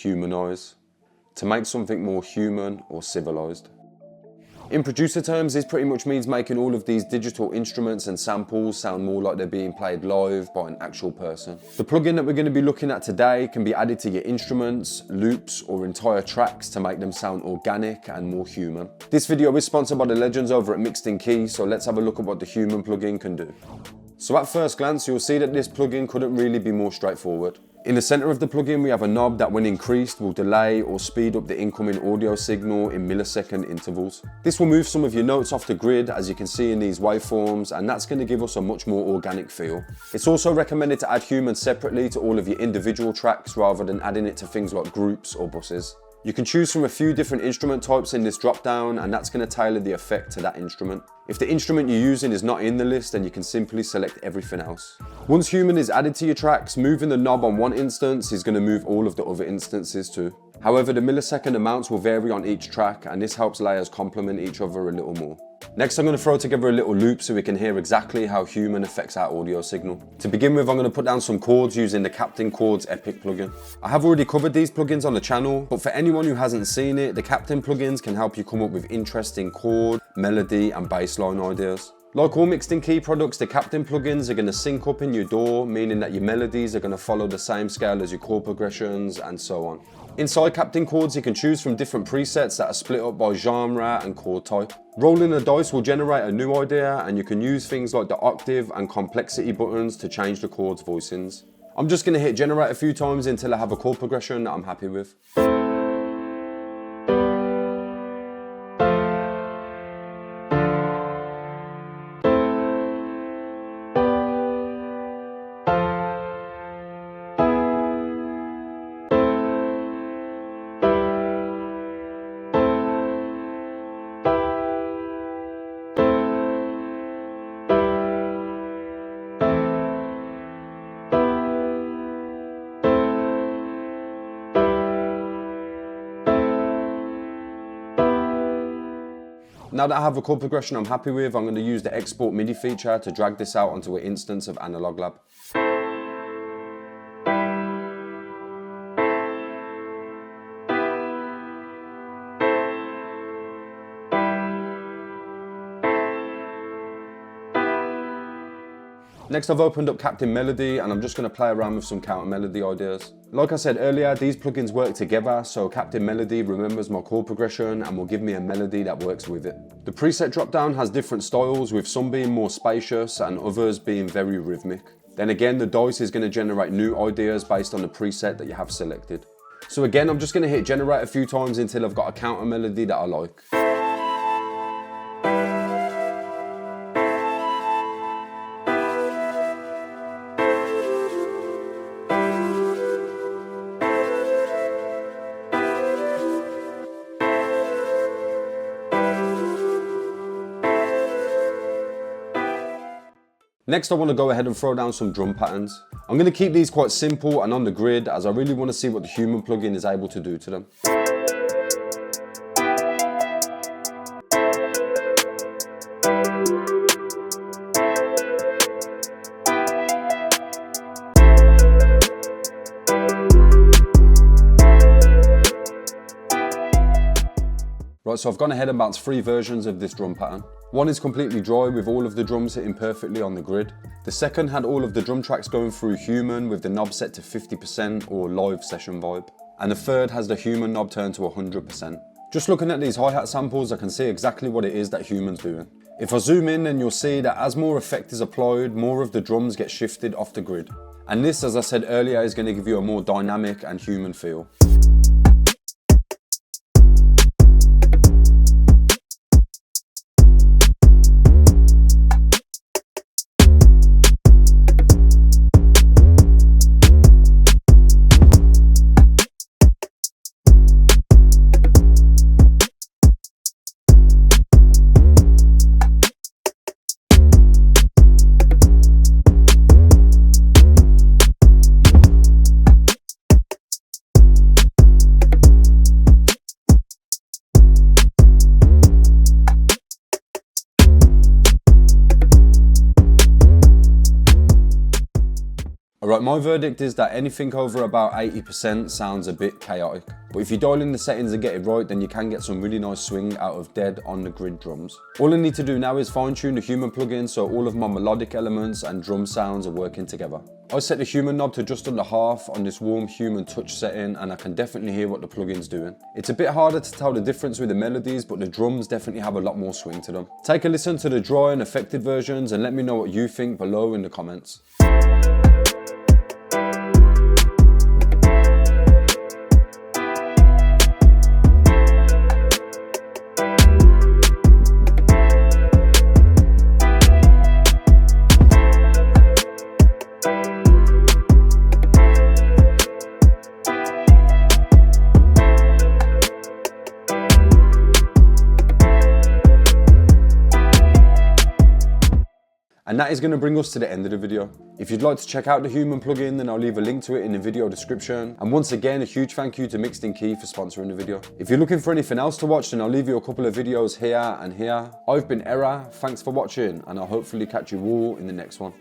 humanize, to make something more human or civilized. In producer terms, this pretty much means making all of these digital instruments and samples sound more like they're being played live by an actual person. The plugin that we're going to be looking at today can be added to your instruments, loops, or entire tracks to make them sound organic and more human. This video is sponsored by the legends over at Mixed in Key, so let's have a look at what the Human plugin can do. So at first glance, you'll see that this plugin couldn't really be more straightforward. In the center of the plugin, we have a knob that when increased will delay or speed up the incoming audio signal in millisecond intervals. This will move some of your notes off the grid, as you can see in these waveforms, and that's going to give us a much more organic feel. It's also recommended to add Human separately to all of your individual tracks rather than adding it to things like groups or buses. You can choose from a few different instrument types in this drop down, and that's going to tailor the effect to that instrument. If the instrument you're using is not in the list, then you can simply select everything else. Once Human is added to your tracks, moving the knob on one instance is going to move all of the other instances too. However, the millisecond amounts will vary on each track, and this helps layers complement each other a little more. Next, I'm going to throw together a little loop so we can hear exactly how Human affects our audio signal. To begin with, I'm going to put down some chords using the Captain Chords Epic plugin. I have already covered these plugins on the channel, but for anyone who hasn't seen it, the Captain plugins can help you come up with interesting chord, melody, and bassline ideas. Like all Mixed in Key products, the Captain plugins are going to sync up in your DAW, meaning that your melodies are going to follow the same scale as your chord progressions and so on. Inside Captain Chords, you can choose from different presets that are split up by genre and chord type. Rolling a dice will generate a new idea, and you can use things like the octave and complexity buttons to change the chords' voicings. I'm just going to hit generate a few times until I have a chord progression that I'm happy with. Now that I have a chord progression I'm happy with, I'm going to use the export MIDI feature to drag this out onto an instance of Analog Lab. Next, I've opened up Captain Melody, and I'm just going to play around with some counter melody ideas. Like I said earlier, these plugins work together, so Captain Melody remembers my chord progression and will give me a melody that works with it. The preset dropdown has different styles, with some being more spacious and others being very rhythmic. Then again, the dice is going to generate new ideas based on the preset that you have selected. So again, I'm just going to hit generate a few times until I've got a counter melody that I like. Next, I want to go ahead and throw down some drum patterns. I'm going to keep these quite simple and on the grid, as I really want to see what the Human plugin is able to do to them. Right, so I've gone ahead and bounced 3 versions of this drum pattern. One is completely dry with all of the drums hitting perfectly on the grid. The second had all of the drum tracks going through Human with the knob set to 50% or live session vibe. And the third has the Human knob turned to 100%. Just looking at these hi-hat samples, I can see exactly what it is that Human's doing. If I zoom in, then you'll see that as more effect is applied, more of the drums get shifted off the grid. And this, as I said earlier, is going to give you a more dynamic and human feel. Right, my verdict is that anything over about 80% sounds a bit chaotic. But if you dial in the settings and get it right, then you can get some really nice swing out of dead on the grid drums. All I need to do now is fine tune the Human plugin so all of my melodic elements and drum sounds are working together. I set the Human knob to just under half on this warm Human touch setting, and I can definitely hear what the plugin's doing. It's a bit harder to tell the difference with the melodies, but the drums definitely have a lot more swing to them. Take a listen to the dry and affected versions and let me know what you think below in the comments. And that is going to bring us to the end of the video. If you'd like to check out the Human plugin, then I'll leave a link to it in the video description. And once again, a huge thank you to Mixed in Key for sponsoring the video. If you're looking for anything else to watch, then I'll leave you a couple of videos here and here. I've been Era, thanks for watching, and I'll hopefully catch you all in the next one.